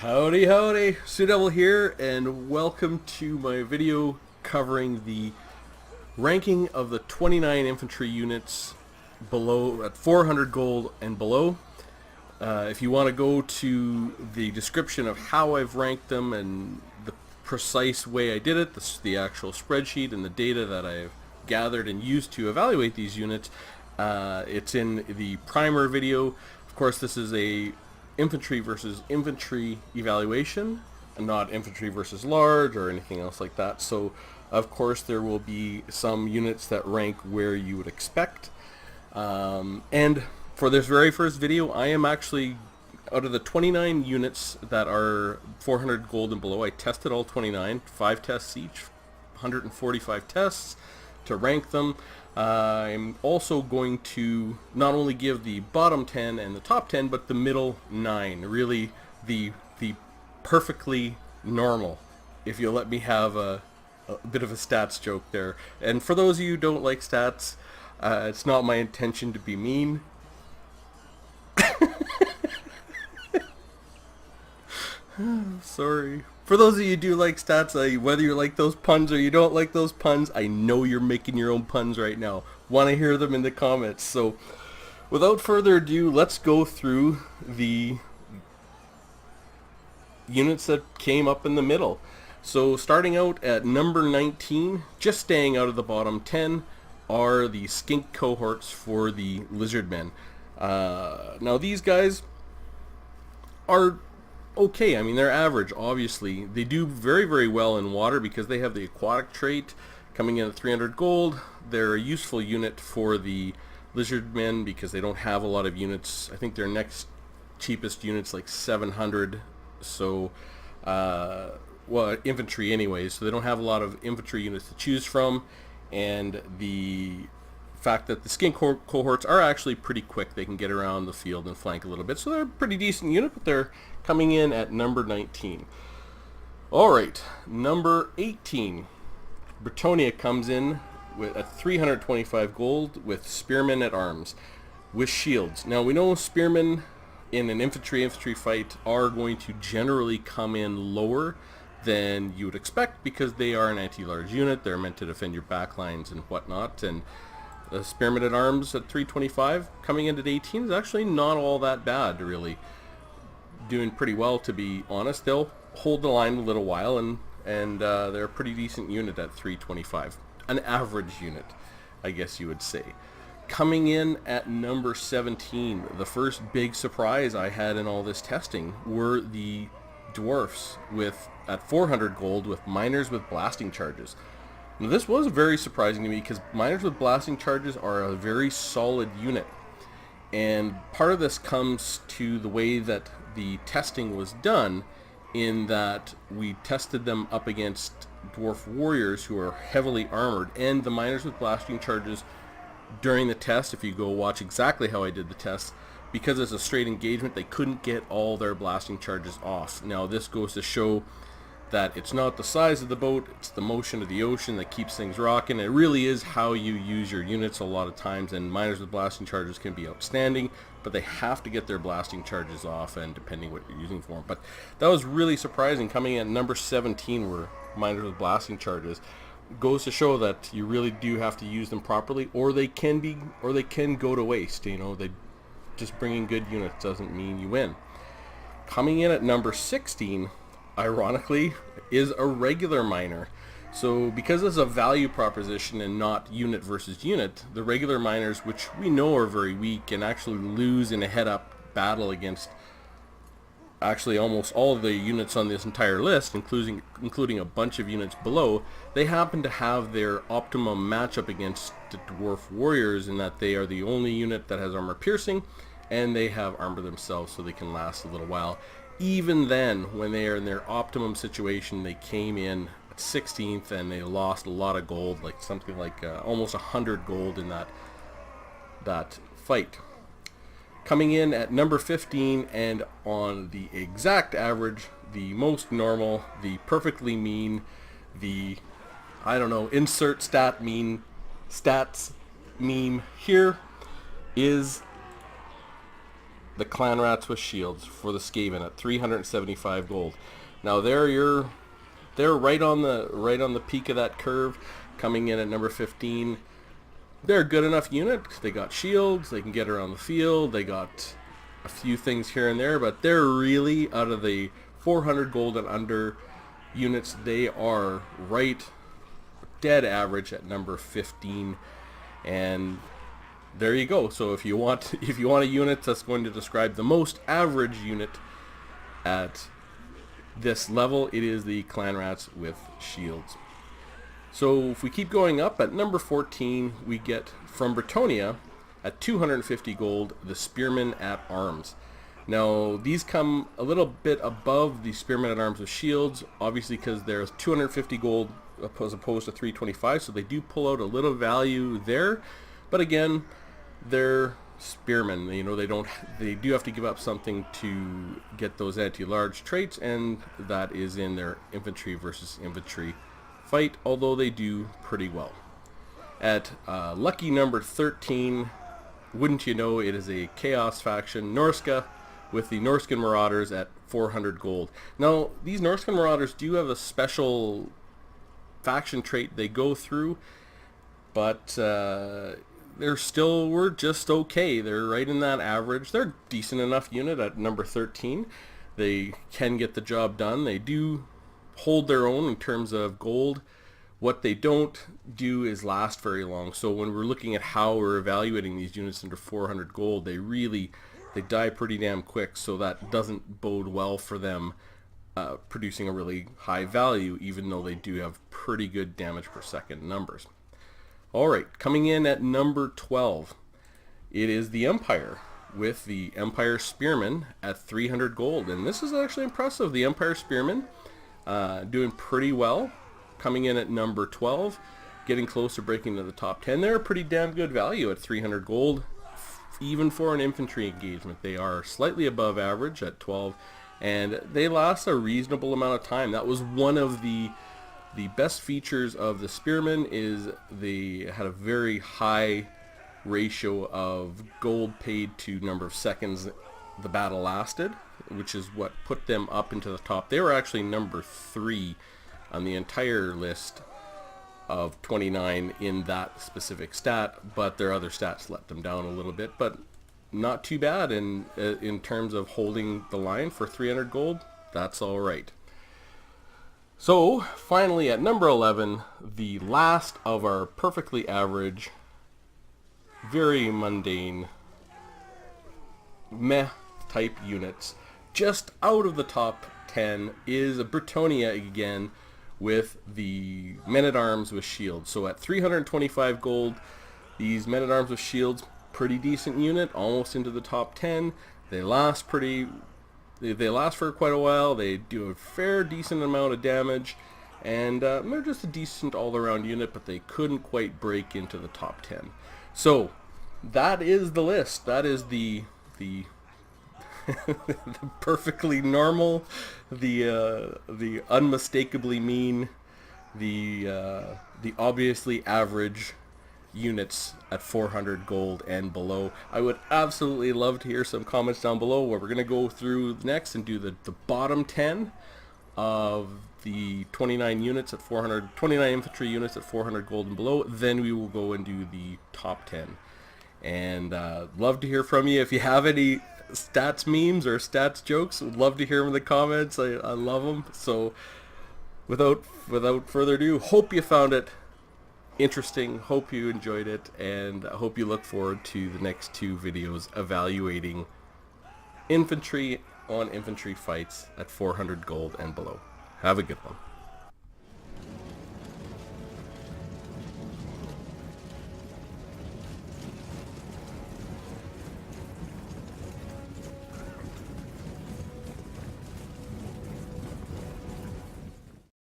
Howdy howdy, Sudevil here, and welcome to my video covering the ranking of the 29 infantry units below at 400 gold and below. If you want to go to the description of how I've ranked them and the precise way I did it, the actual spreadsheet and the data that I've gathered and used to evaluate these units, it's in the primer video. Of course, this is a infantry versus infantry evaluation, and not infantry versus large or anything else like that. So of course there will be some units that rank where you would expect. And for this very first video, I am actually, out of the 29 units that are 400 gold and below, I tested all 29, 5 tests each, 145 tests to rank them. I'm also going to not only give the bottom 10 and the top 10, but the middle 9, really the perfectly normal, if you'll let me have a bit of a stats joke there. And for those of you who don't like stats, it's not my intention to be mean. Sorry. For those of you who do like stats, whether you like those puns or you don't like those puns, I know you're making your own puns right now. Want to hear them in the comments. So, without further ado, let's go through the units that came up in the middle. So, starting out at number 19, just staying out of the bottom 10, are the skink cohorts for the lizardmen. Now, these guys are okay. I mean, they're average, obviously. They do very, very well in water because they have the aquatic trait coming in at 300 gold. They're a useful unit for the lizardmen because they don't have a lot of units. I think their next cheapest unit's like 700. So, well, infantry anyways. So they don't have a lot of infantry units to choose from. And the fact that the skink cohorts are actually pretty quick. They can get around the field and flank a little bit. So they're a pretty decent unit, but they're coming in at number 19. Alright, number 18. Bretonia comes in with a 325 gold with spearmen at arms with shields. Now we know spearmen in an infantry fight are going to generally come in lower than you would expect because they are an anti-large unit. They're meant to defend your backlines and whatnot, and the spearmen at arms at 325 coming in at 18 is actually not all that bad, really. Doing pretty well, to be honest. They'll hold the line a little while, and they're a pretty decent unit at 325. An average unit, I guess you would say. Coming in at number 17, the first big surprise I had in all this testing were the dwarfs at 400 gold with miners with blasting charges. Now, this was very surprising to me because miners with blasting charges are a very solid unit, and part of this comes to the way that the testing was done, in that we tested them up against dwarf warriors who are heavily armored, and the miners with blasting charges during the test, if you go watch exactly how I did the test, because it's a straight engagement, they couldn't get all their blasting charges off. Now this goes to show that it's not the size of the boat, it's the motion of the ocean that keeps things rocking. It really is how you use your units a lot of times, and miners with blasting charges can be outstanding, but they have to get their blasting charges off, and depending what you're using for them. But that was really surprising. Coming in at number 17 were miners with blasting charges. Goes to show that you really do have to use them properly, or they can go to waste. You know, they just bringing good units doesn't mean you win. Coming in at number 16, ironically, is a regular miner. So because it's a value proposition and not unit versus unit, the regular miners, which we know are very weak and actually lose in a head-up battle against actually almost all of the units on this entire list, including a bunch of units below, they happen to have their optimum matchup against the dwarf warriors in that they are the only unit that has armor piercing, and they have armor themselves, so they can last a little while. Even then, when they are in their optimum situation, they came in at 16th and they lost a lot of gold, like something like almost 100 gold in that fight. Coming in at number 15, and on the exact average, the most normal, the perfectly mean, I don't know, insert stats meme here, is the Clan Rats with Shields for the Skaven at 375 gold. Now they're right on the peak of that curve, coming in at number 15. They're a good enough unit. They got shields, they can get around the field, they got a few things here and there, but they're really, out of the 400 gold and under units, they are right dead average at number 15. And there you go. So if you want a unit that's going to describe the most average unit at this level, it is the Clan Rats with Shields. So if we keep going up, at number 14 we get from Bretonia at 250 gold the Spearmen at Arms. Now these come a little bit above the Spearmen at Arms with Shields, obviously because there's 250 gold as opposed to 325, so they do pull out a little value there. But again, they're spearmen. You know, they do have to give up something to get those anti-large traits, and that is in their infantry versus infantry fight, although they do pretty well. At lucky number 13, wouldn't you know, it is a Chaos faction, Norska, with the Norskan Marauders at 400 gold. Now, these Norskan Marauders do have a special faction trait they go through, but we're just okay. They're right in that average. They're a decent enough unit at number 13. They can get the job done. They do hold their own in terms of gold. What they don't do is last very long. So when we're looking at how we're evaluating these units under 400 gold, they die pretty damn quick, so that doesn't bode well for them producing a really high value, even though they do have pretty good damage per second numbers. Alright, coming in at number 12, it is the Empire with the Empire Spearmen at 300 gold. And this is actually impressive. The Empire Spearmen doing pretty well, coming in at number 12, getting close to breaking into the top 10. They're a pretty damn good value at 300 gold, even for an infantry engagement. They are slightly above average at 12, and they last a reasonable amount of time. That was one of the best features of the Spearmen, is they had a very high ratio of gold paid to number of seconds the battle lasted, which is what put them up into the top. They were actually number 3 on the entire list of 29 in that specific stat, but their other stats let them down a little bit, but not too bad in terms of holding the line for 300 gold. That's all right. So finally at number 11, the last of our perfectly average, very mundane, meh type units, just out of the top 10, is a Bretonia again with the Men-at-Arms with Shields. So at 325 gold, these Men-at-Arms with Shields, pretty decent unit, almost into the top 10. They last for quite a while. They do a fair decent amount of damage, and they're just a decent all-around unit, but they couldn't quite break into the top 10. So that is the list. That is the the perfectly normal, the unmistakably mean, the obviously average units at 400 gold and below. I would absolutely love to hear some comments down below, where we're going to go through next and do the bottom 10 of the 29 units at 400, 29 infantry units at 400 gold and below. Then we will go and do the top 10. And love to hear from you. If you have any stats memes or stats jokes, would love to hear them in the comments. I love them. So without further ado, hope you found it interesting, hope you enjoyed it, and I hope you look forward to the next 2 videos evaluating infantry on infantry fights at 400 gold and below. Have a good one.